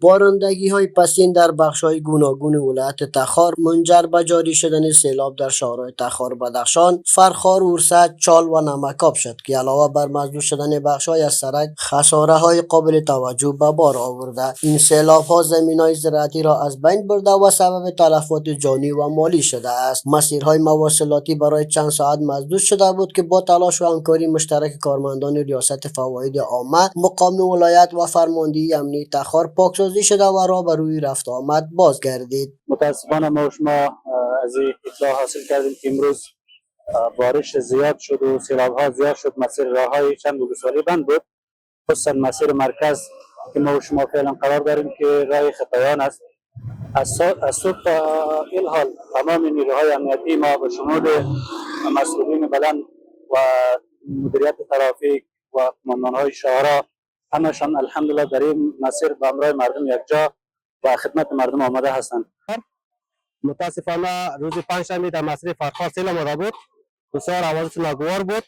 بارندگی های پسین در بخش های گوناگون ولایت تخار منجر به جاری شدن سیلاب در شهرهای تخار، بدخشان، فرخار، اورسد، چال و نمکاب شد که علاوه بر مسدود شدن بخش های از سرک، خساره های قابل توجه به بار آورده. این سیلاب ها زمین های زراعتی را از بین برده و سبب تلفات جانی و مالی شده است. مسیرهای مواصلاتی برای چند ساعت مسدود شده بود که با تلاش و همکاری مشترک کارمندان ریاست فواید عامه، مقام ولایت و فرماندهی امنی تخار پاکسازی شده و راه به روی رفت آمد بازگردید. متاسفانه ما و شما از این اطلاع حاصل کردیم که امروز بارش زیاد شد و سیلاب ها زیاد شد. مسیر راه های چند ولسوالی بند بود، خصوصا مسیر مرکز که ما و شما فعلا قرار داریم که راه خطایان است. از صبح تا این حال تمام نیروهای امنیتی ما به شمول مسئولین بلند و مدیریت ترافیک و قماندانهای شهرها همشان الحمدلله در این مسیر به همراه مردم یکجا و خدمت مردم آمده هستند. متاسفانه روز پنجشنبه در مسیر فرخار سیل آمده بود. بسیار حوادث ناگوار بود.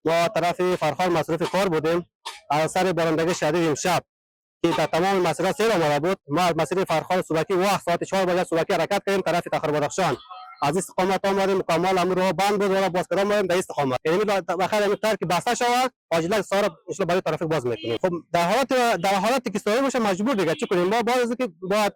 ما طرف فرخار مصروف کار بودیم. از اثر بارندگی شدید امشب که در تمام مسیرها سیل آمده بود، ما از مسیر فرخار صبحی وقت ساعت 4 بجه صبحی حرکت کردیم طرف تخار بدخشان. از استقامت آمدیم، کامل امر رو بند بود و باز کردن آمدیم در استقامت. یعنی بخیر همین طرح که بسته شود عاجلا سارا ان شاء الله برای ترافیک باز میکنیم. خب در حالت که سواری باشه مجبور دیگه چی کنیم؟ ما باز که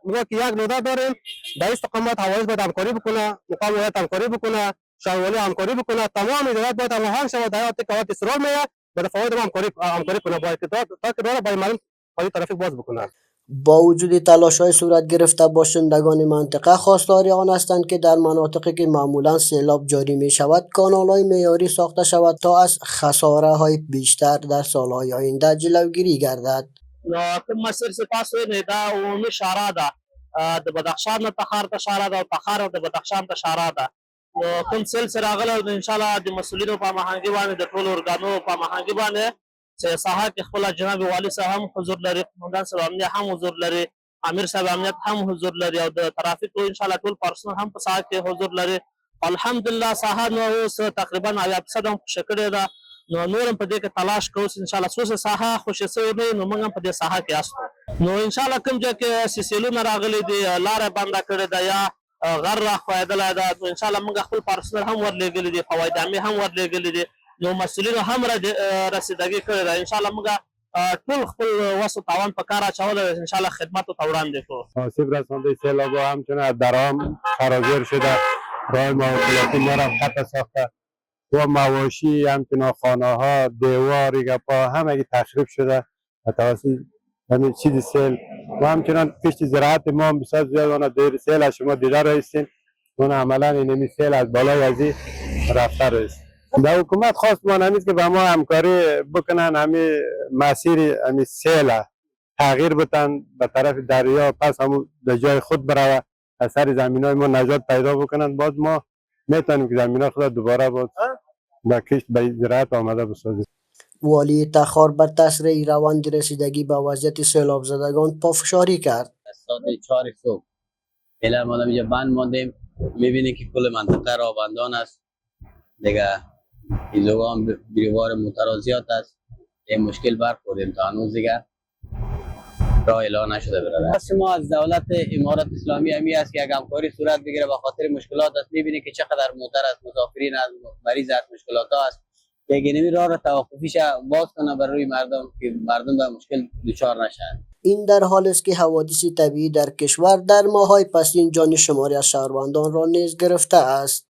ما که یک نوده داریم در استقامت حوادث باید همکاری بکنه، مقام ولایت همکاری بکنه، شهروانی همکاری بکنه، تمام ادارات باید هماهنگ شود. در حالت که حالت اصرار میاد به فواید همکاری کنه باید که تا که راه برای مردم ترافیک باز بکنه. با وجود تلاش‌های صورت گرفته باشندگان منطقه خواستار آن هستند که در مناطقی که معمولا سیلاب جاری می شود کانال‌های معیاری ساخته شود تا از خساره‌های بیشتر در سال‌های آینده جلوگیری گردد. کوم مسیر چې تاسو نه دا عمومي شارع ده د بدخشان نه تخار ته شارع ده او تخار د بدخشان ته شارع ده. نو کوم سیل چې راغلی نو انشاءالله د مسؤلینو په هماهنګي باندې د ټولو ارګانونو په هماهنګي باندې چې ساحه کې خپله جناب والي صاحب هم حضور لري، قومندان صاحب امنیه هم حضور لري، امیر صاحب امنیت هم حضور لري او د ترافیکو انشاءالله ټول پرسنل هم په ساحه کې حضور لري. الحمدلله ساحه نو اوس تقریبا 80% هم خوشې کړې ده. نو نور هم په دې کې تلاش کوو چې انشاءالله څو ساحه خوشې سوې نه وي نو موږ هم په دې ساحه کې یاستو. نو انشاءالله کوم ځای کې سیسیلونه راغلي دي، لاره بنده کړې ده یا غر راښویدلی ده، نو انشاءالله موږ خپل پرسنل هم ورلېږلي دي، فواید عامې هم ورلېږلي دي، نو مسؤلینو هم رسیدګي کړې ده. انشاءالله موږ ټول خپل وس و توان په کار اچولی ده، انشاءالله خدمتو ته وړاندې کړو. آسیب رسانده سیلاب‌ها همچنان درام فراگیر شده، راه مواصلاتی ما را خط ساخته و مواشی همچنان خانه ها، دیوار، گپا همگی تخریب شده توسط همین چیز سیل و همچنان کشت زراعت ما هم بسیار زیاد دیر سیل از شما دیده رایستین اون عملا اینمی سیل از بالای ازی رفته رایست. در حکومت خواست ما نمید که به ما همکاری بکنن، همین مسیر همین سیل تغییر بتن به طرف دریا، پس همون به جای خود بروه، از سر زمین های ما نجات پیدا بکنن، باز ما میتونیم که زمین های خود دوباره باز با کشت به زراعت آمده بسازیم. والی تخار بر تسریع روند رسیدگی به وضعیت سیلاب زدگان پافشاری کرد. ساعت 4 صبح فعلا ما اینجا بند ماندیم، میبینی که کل منطقه راه است دیگه، ایزوگا هم بیروار مترازیات است، این مشکل برخوردیم تا هنوز دیگه راه اعلان نشده برده. بس ما از دولت امارات اسلامی همی است که یک همکاری صورت بگیره به خاطر مشکلات است. میبینی که چقدر موتر است، مسافرین از مریض است، مشکلات است، که نمی راه را توقفیش باز کنه برای مردم که مردم به مشکل دچار نشن. این در حالی است که حوادث طبیعی در کشور در ماه‌های پسین جان شماری از شهروندان را نیز گرفته است.